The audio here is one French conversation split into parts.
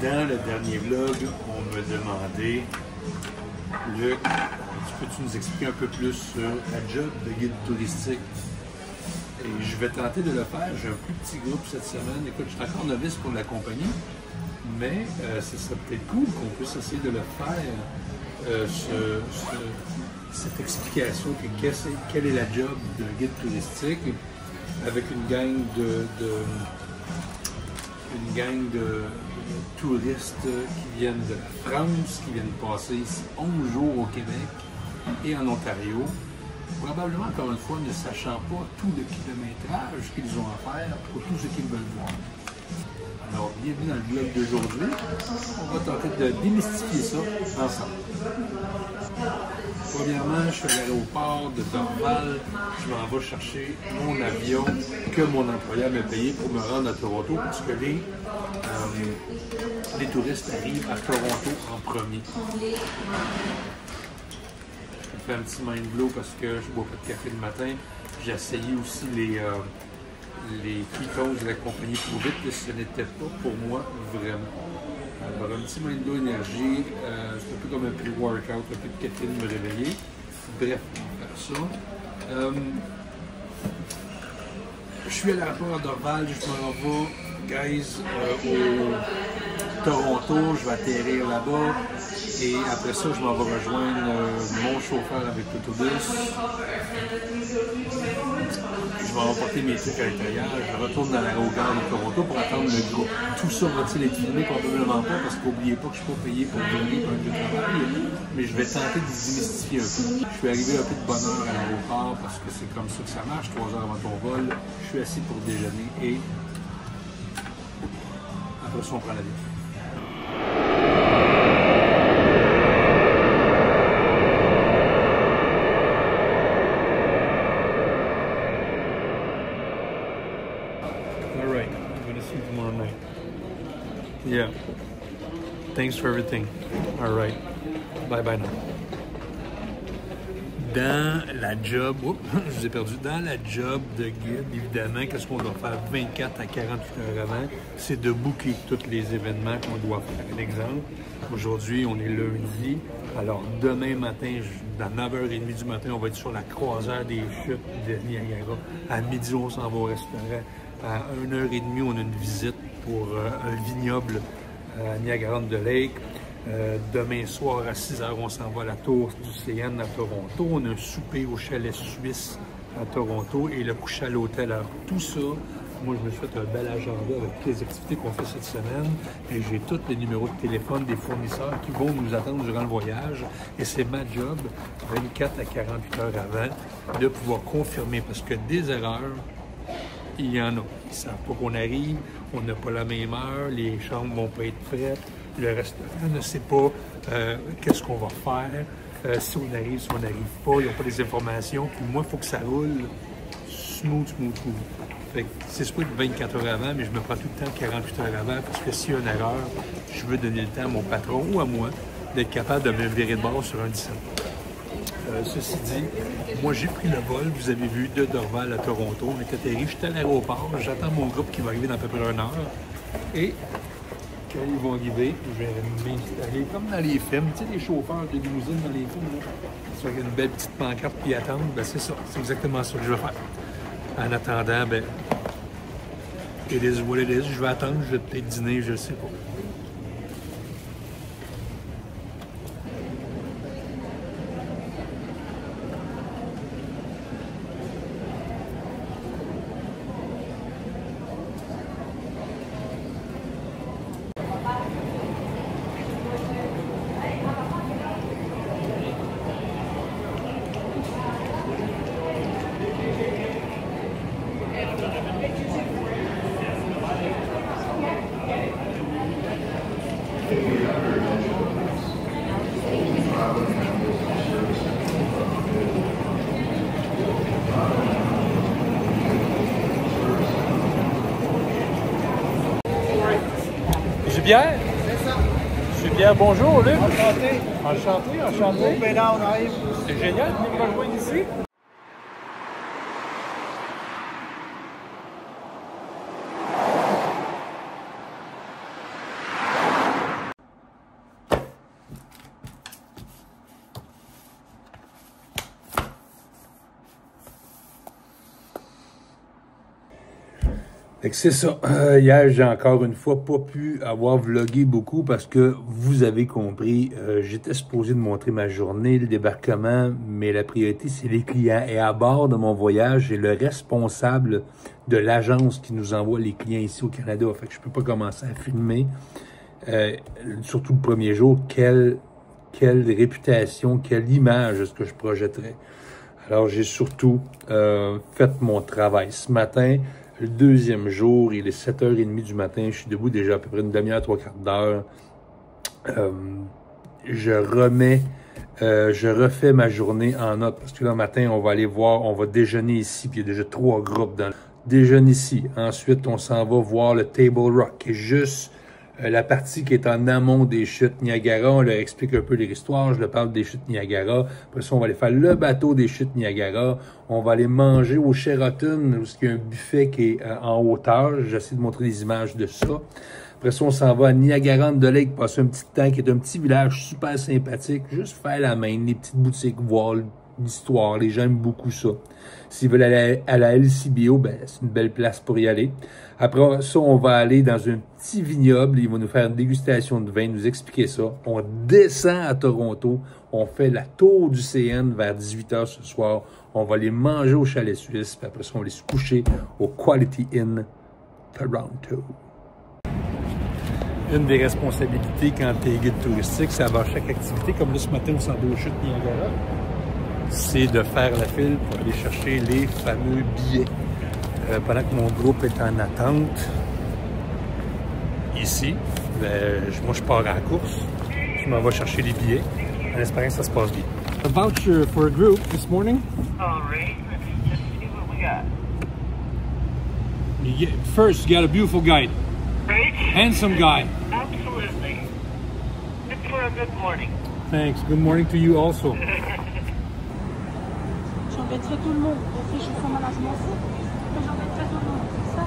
Dans le dernier vlog, on me demandait, Luc, peux-tu nous expliquer un peu plus sur la job de guide touristique? Et je vais tenter de le faire. J'ai un plus petit groupe cette semaine. Écoute, je suis encore novice pour la compagnie, mais ce serait peut-être cool qu'on puisse essayer de le faire, cette explication que quelle est la job de guide touristique avec une gang de touristes qui viennent de la France, qui viennent passer 11 jours au Québec et en Ontario, probablement encore une fois ne sachant pas tout le kilométrage qu'ils ont à faire pour tout ce qu'ils veulent voir. Alors, bienvenue dans le vlog d'aujourd'hui. On va tenter de démystifier ça ensemble. Premièrement, je suis à l'aéroport de Dorval. Je m'en vais chercher mon avion que mon employeur m'a payé pour me rendre à Toronto parce que les touristes arrivent à Toronto en premier. Je fais un petit mind blow parce que je ne bois pas de café le matin. J'ai essayé aussi les ketones de la compagnie Pro Vite, mais ce n'était pas pour moi vraiment. Alors, un petit mind blow énergie, c'est un peu comme un pré-workout, un peu de café de me réveiller. Bref, on va faire ça. Je suis à l'aéroport à Dorval, je m'en vais, guys, au Toronto, je vais atterrir là-bas. Et après ça, je m'en vais rejoindre mon chauffeur avec l'autobus. Je vais emporter mes trucs à l'intérieur. Je retourne dans l'aérogare de Toronto pour attendre le groupe. Tout ça va-t-il être filmé? Probablement pas, parce qu'oubliez pas que je ne suis pas payé pour venir quand je travaille. Mais je vais tenter de démystifier un peu. Je suis arrivé un peu de bonne heure à l'aéroport parce que c'est comme ça que ça marche, 3 heures avant ton vol. Je suis assis pour déjeuner et après ça, on prend l'avion. Yeah. Thanks for everything. All right. Bye bye now. Dans la job, je vous ai perdu. Dans la job de guide, évidemment, qu'est-ce qu'on doit faire 24 à 48 heures avant? C'est de booker tous les événements qu'on doit faire. L'exemple, aujourd'hui, on est lundi. Alors, demain matin, à 9h30 du matin, on va être sur la croisière des chutes de Niagara. À midi, on s'en va au restaurant. À 1h30, on a une visite pour un vignoble à Niagara-on-the-Lake. Demain soir, à 6h, on s'en va à la tour du CN à Toronto. On a un souper au chalet suisse à Toronto et le coucher à l'hôtel. Alors, tout ça, moi, je me suis fait un bel agenda avec toutes les activités qu'on fait cette semaine. Et j'ai tous les numéros de téléphone des fournisseurs qui vont nous attendre durant le voyage. Et c'est ma job, 24 à 48 heures avant, de pouvoir confirmer. Parce que des erreurs, il y en a. Ils ne savent pas qu'on arrive, on n'a pas la même heure, les chambres ne vont pas être prêtes, le restaurant ne sait pas qu'est-ce qu'on va faire, si on arrive, si on n'arrive pas, ils n'ont pas les informations. Puis moi, il faut que ça roule smooth. Fait que c'est sûr que 24 heures avant, mais je me prends tout le temps 48 heures avant parce que s'il y a une erreur, je veux donner le temps à mon patron ou à moi d'être capable de me virer de bord sur un 17. Ceci dit, moi j'ai pris le vol, vous avez vu, de Dorval à Toronto. On est atterri, j'étais à l'aéroport, j'attends mon groupe qui va arriver dans à peu près 1 heure. Et quand ils vont arriver, je vais m'installer comme dans les films, tu sais, les chauffeurs de limousine dans les films, là. Ça fait une belle petite pancarte puis attendre, ben c'est ça, c'est exactement ça que je vais faire. En attendant, ben, it is what it is, je vais attendre, je vais peut-être dîner, je ne sais pas. Jubière? C'est ça. Jubière, bonjour Luc. Enchanté. Enchanté. Ben là, on arrive. C'est génial de venir me rejoindre ici. Fait que c'est ça. Hier, j'ai encore une fois pas pu avoir vlogué beaucoup parce que vous avez compris, j'étais supposé de montrer ma journée, le débarquement, mais la priorité, c'est les clients. Et à bord de mon voyage, j'ai le responsable de l'agence qui nous envoie les clients ici au Canada. Fait que je peux pas commencer à filmer, surtout le premier jour, quelle réputation, quelle image est-ce que je projetterais. Alors, j'ai surtout fait mon travail ce matin. Le deuxième jour, il est 7h30 du matin. Je suis debout déjà à peu près une demi-heure, 3/4 d'heure. Je refais ma journée en note parce que le matin, on va aller voir, on va déjeuner ici. Puis il y a déjà 3 groupes dans le déjeuner ici. Ensuite, on s'en va voir le Table Rock, qui est juste la partie qui est en amont des chutes Niagara. On leur explique un peu l'histoire. Je leur parle des chutes Niagara. Après ça, on va aller faire le bateau des chutes Niagara. On va aller manger au Sheraton, où il y a un buffet qui est en hauteur. J'essaie de montrer des images de ça. Après ça, on s'en va à Niagara-on-the-Lake, passer un petit temps, qui est un petit village super sympathique. Juste faire la main, les petites boutiques, voir l'histoire. Les gens aiment beaucoup ça. S'ils veulent aller à la LCBO, ben, c'est une belle place pour y aller. Après ça, on va aller dans un petit vignoble. Ils vont nous faire une dégustation de vin, nous expliquer ça. On descend à Toronto. On fait la tour du CN vers 18h ce soir. On va aller manger au Chalet Suisse. Puis après ça, on va aller se coucher au Quality Inn Toronto. Une des responsabilités quand tu es guide touristique, c'est avoir chaque activité. Comme là, ce matin, on s'en va aux chutes Niagara. C'est de faire la file pour aller chercher les fameux billets. Pendant que mon groupe est en attente, ici, moi je pars à la course, je m'en vais chercher les billets, en espérant que ça se passe bien. A voucher for a group this morning? All right, let's just see what we got. First, you got a beautiful guide. Right? Handsome guy. Absolutely. Good for a good morning. Thanks. Good morning to you also. J'embêterai tout le monde. Si je fais malade, je m'en fous. Mais j'embêterai tout le monde, c'est ça.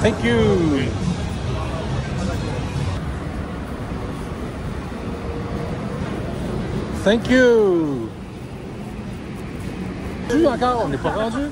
Thank you. Thank you! Tu encore, on n'est pas rendu?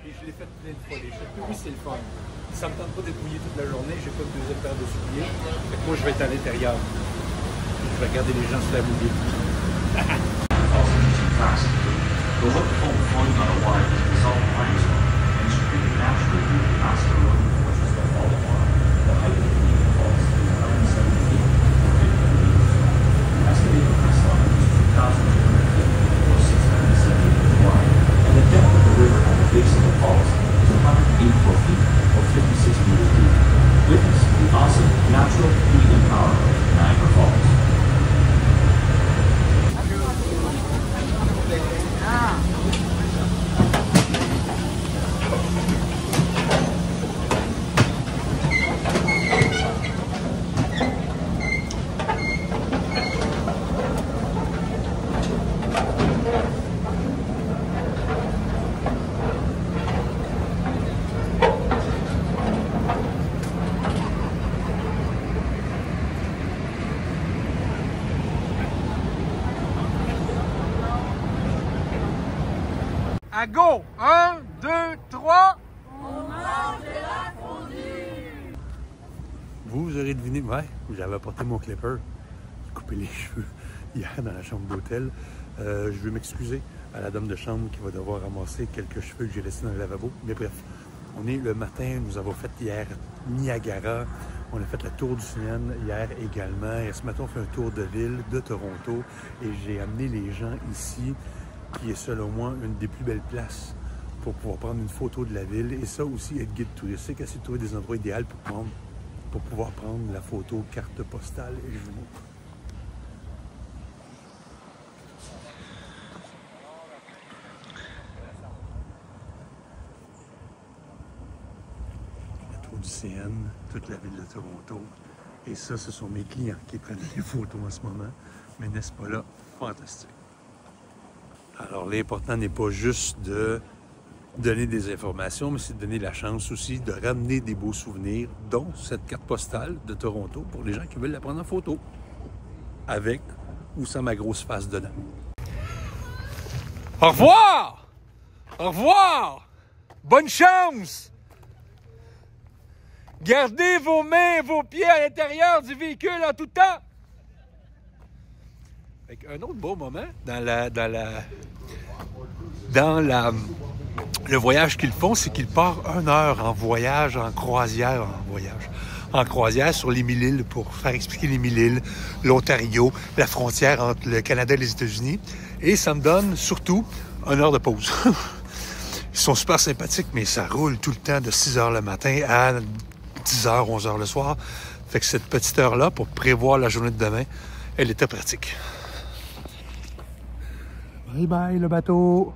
Je l'ai fait plein de fois, les chutes. Oui, c'est le fun. Ça me tente pas d'être mouillé toute la journée, j'ai pas de deuxième paire de souliers. Fait que moi, je vais être à l'intérieur. Je vais regarder les gens se la mouiller. À go! 1, 2, 3. On mange de la fondue! Vous aurez deviné, ouais, j'avais apporté mon clipper. J'ai coupé les cheveux hier dans la chambre d'hôtel. Je veux m'excuser à la dame de chambre qui va devoir ramasser quelques cheveux que j'ai laissés dans le lavabo. Mais bref, on est le matin, nous avons fait hier Niagara. On a fait le tour du CN hier également. Et ce matin, on fait un tour de ville de Toronto. Et j'ai amené les gens ici, qui est selon moi une des plus belles places pour pouvoir prendre une photo de la ville. Et ça aussi, être guide touristique, essayer de trouver des endroits idéaux pour pouvoir prendre la photo carte postale. Et je vous montre. Du CN, toute la ville de Toronto. Et ça, ce sont mes clients qui prennent des photos en ce moment. Mais n'est-ce pas là? Fantastique. Alors, l'important n'est pas juste de donner des informations, mais c'est de donner la chance aussi de ramener des beaux souvenirs, dont cette carte postale de Toronto, pour les gens qui veulent la prendre en photo. Avec ou sans ma grosse face dedans. Au revoir! Au revoir! Bonne chance! Gardez vos mains et vos pieds à l'intérieur du véhicule en tout temps. Avec un autre beau moment le voyage qu'ils font, c'est qu'ils partent 1 heure en voyage, en croisière sur les 1000 îles pour faire expliquer les 1000 îles, l'Ontario, la frontière entre le Canada et les États-Unis. Et ça me donne surtout 1 heure de pause. Ils sont super sympathiques, mais ça roule tout le temps de 6 heures le matin à 10h, 11h le soir. Fait que cette petite heure-là, pour prévoir la journée de demain, elle était pratique. Bye bye le bateau!